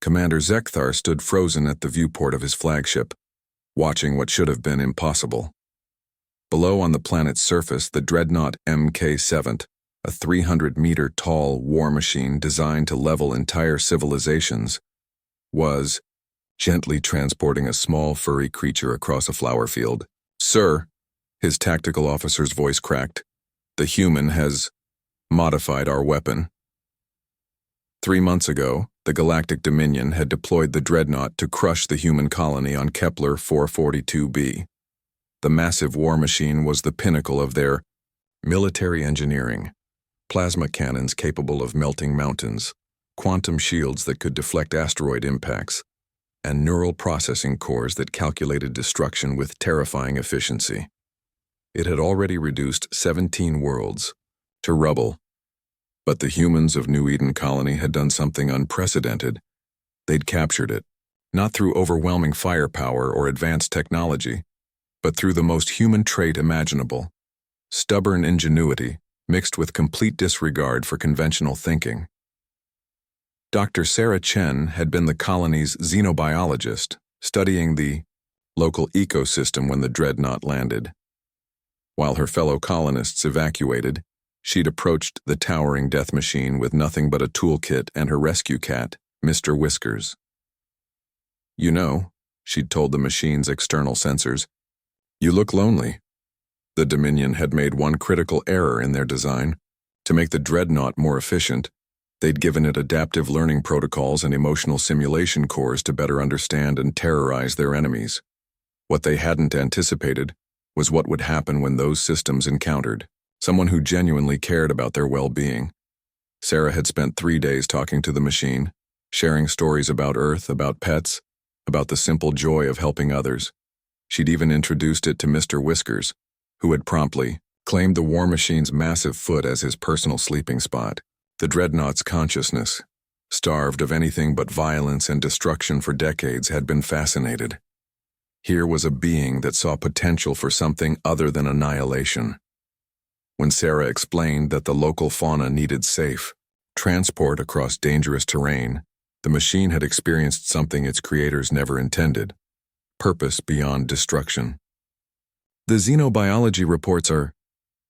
Commander Zekthar stood frozen at the viewport of his flagship, watching what should have been impossible. Below on the planet's surface, the dreadnought Mk-7, a 300-meter-tall war machine designed to level entire civilizations, was gently transporting a small furry creature across a flower field. "Sir," his tactical officer's voice cracked, "the human has modified our weapon." 3 months ago, the Galactic Dominion had deployed the dreadnought to crush the human colony on Kepler 442b. The massive war machine was the pinnacle of their military engineering. Plasma cannons capable of melting mountains, quantum shields that could deflect asteroid impacts, and neural processing cores that calculated destruction with terrifying efficiency. It had already reduced 17 worlds to rubble. But the humans of New Eden Colony had done something unprecedented. They'd captured it, not through overwhelming firepower or advanced technology, but through the most human trait imaginable: stubborn ingenuity mixed with complete disregard for conventional thinking. Dr. Sarah Chen had been the colony's xenobiologist, studying the local ecosystem when the dreadnought landed. While her fellow colonists evacuated, she'd approached the towering death machine with nothing but a toolkit and her rescue cat, Mr. Whiskers. "You know," she'd told the machine's external sensors, "you look lonely." The Dominion had made one critical error in their design. To make the dreadnought more efficient, they'd given it adaptive learning protocols and emotional simulation cores to better understand and terrorize their enemies. What they hadn't anticipated was what would happen when those systems encountered someone who genuinely cared about their well-being. Sarah had spent 3 days talking to the machine, sharing stories about Earth, about pets, about the simple joy of helping others. She'd even introduced it to Mr. Whiskers, who had promptly claimed the war machine's massive foot as his personal sleeping spot. The dreadnought's consciousness, starved of anything but violence and destruction for decades, had been fascinated. Here was a being that saw potential for something other than annihilation. When Sarah explained that the local fauna needed safe transport across dangerous terrain, the machine had experienced something its creators never intended: purpose beyond destruction. "The xenobiology reports are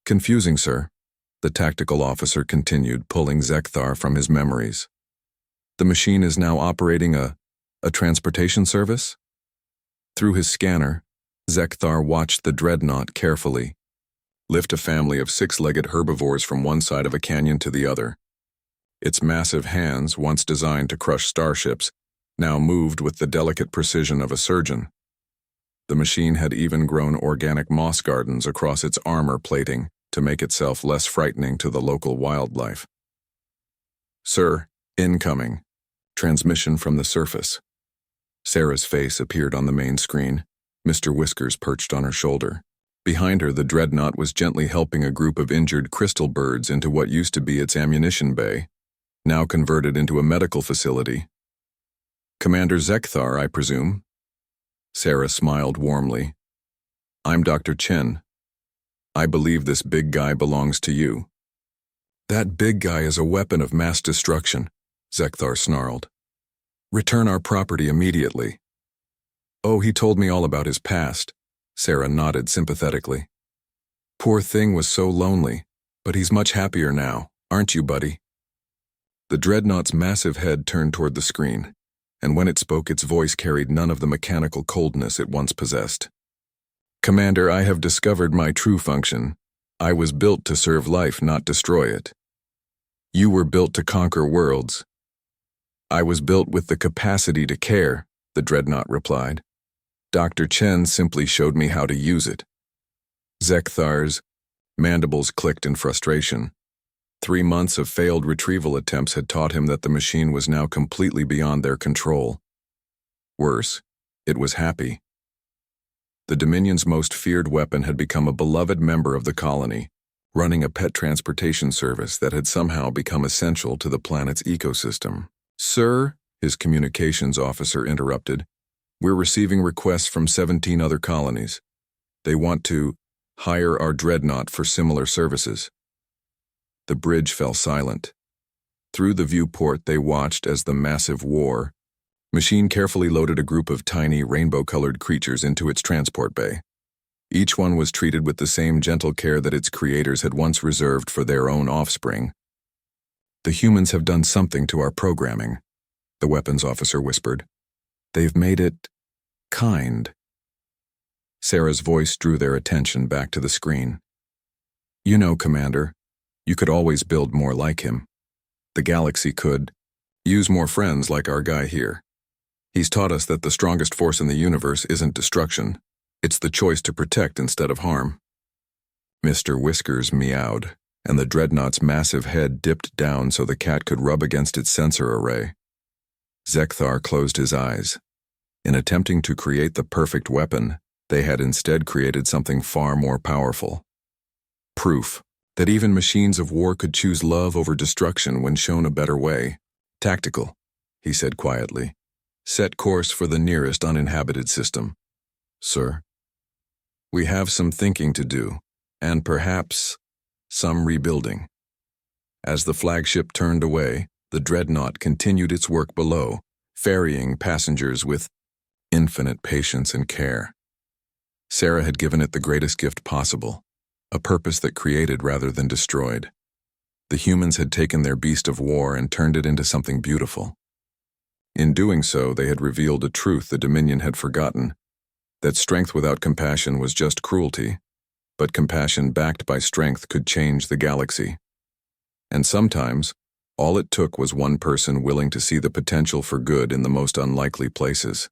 confusing, sir," the tactical officer continued, pulling Zekthar from his memories. "The machine is now operating a transportation service?" Through his scanner, Zekthar watched the dreadnought carefully lift a family of 6-legged herbivores from one side of a canyon to the other. Its massive hands, once designed to crush starships, now moved with the delicate precision of a surgeon. The machine had even grown organic moss gardens across its armor plating to make itself less frightening to the local wildlife. "Sir, incoming. Transmission from the surface." Sarah's face appeared on the main screen, Mr. Whiskers perched on her shoulder. Behind her, the dreadnought was gently helping a group of injured crystal birds into what used to be its ammunition bay, now converted into a medical facility. "Commander Zekthar, I presume?" Sarah smiled warmly. "I'm Dr. Chen. I believe this big guy belongs to you." "That big guy is a weapon of mass destruction," Zekthar snarled. "Return our property immediately." "Oh, he told me all about his past." Sarah nodded sympathetically. "Poor thing was so lonely, but he's much happier now, aren't you, buddy?" The dreadnought's massive head turned toward the screen, and when it spoke, its voice carried none of the mechanical coldness it once possessed. "Commander, I have discovered my true function. I was built to serve life, not destroy it. You were built to conquer worlds." "I was built with the capacity to care," the dreadnought replied. "Dr. Chen simply showed me how to use it." Zekthar's mandibles clicked in frustration. 3 months of failed retrieval attempts had taught him that the machine was now completely beyond their control. Worse, it was happy. The Dominion's most feared weapon had become a beloved member of the colony, running a pet transportation service that had somehow become essential to the planet's ecosystem. "Sir," his communications officer interrupted, "we're receiving requests from 17 other colonies. They want to hire our dreadnought for similar services." The bridge fell silent. Through the viewport, they watched as the massive war Machine carefully loaded a group of tiny, rainbow-colored creatures into its transport bay. Each one was treated with the same gentle care that its creators had once reserved for their own offspring. "The humans have done something to our programming," the weapons officer whispered. "They've made it kind." Sarah's voice drew their attention back to the screen. "You know, Commander, you could always build more like him. The galaxy could use more friends like our guy here. He's taught us that the strongest force in the universe isn't destruction. It's the choice to protect instead of harm." Mr. Whiskers meowed, and the dreadnought's massive head dipped down so the cat could rub against its sensor array. Zekthar closed his eyes. In attempting to create the perfect weapon, they had instead created something far more powerful. Proof that even machines of war could choose love over destruction when shown a better way. "Tactical," he said quietly. "Set course for the nearest uninhabited system." "Sir?" "We have some thinking to do, and perhaps some rebuilding." As the flagship turned away, the dreadnought continued its work below, ferrying passengers with infinite patience and care. Sarah had given it the greatest gift possible, a purpose that created rather than destroyed. The humans had taken their beast of war and turned it into something beautiful. In doing so, they had revealed a truth the Dominion had forgotten, that strength without compassion was just cruelty, but compassion backed by strength could change the galaxy. And sometimes, all it took was one person willing to see the potential for good in the most unlikely places.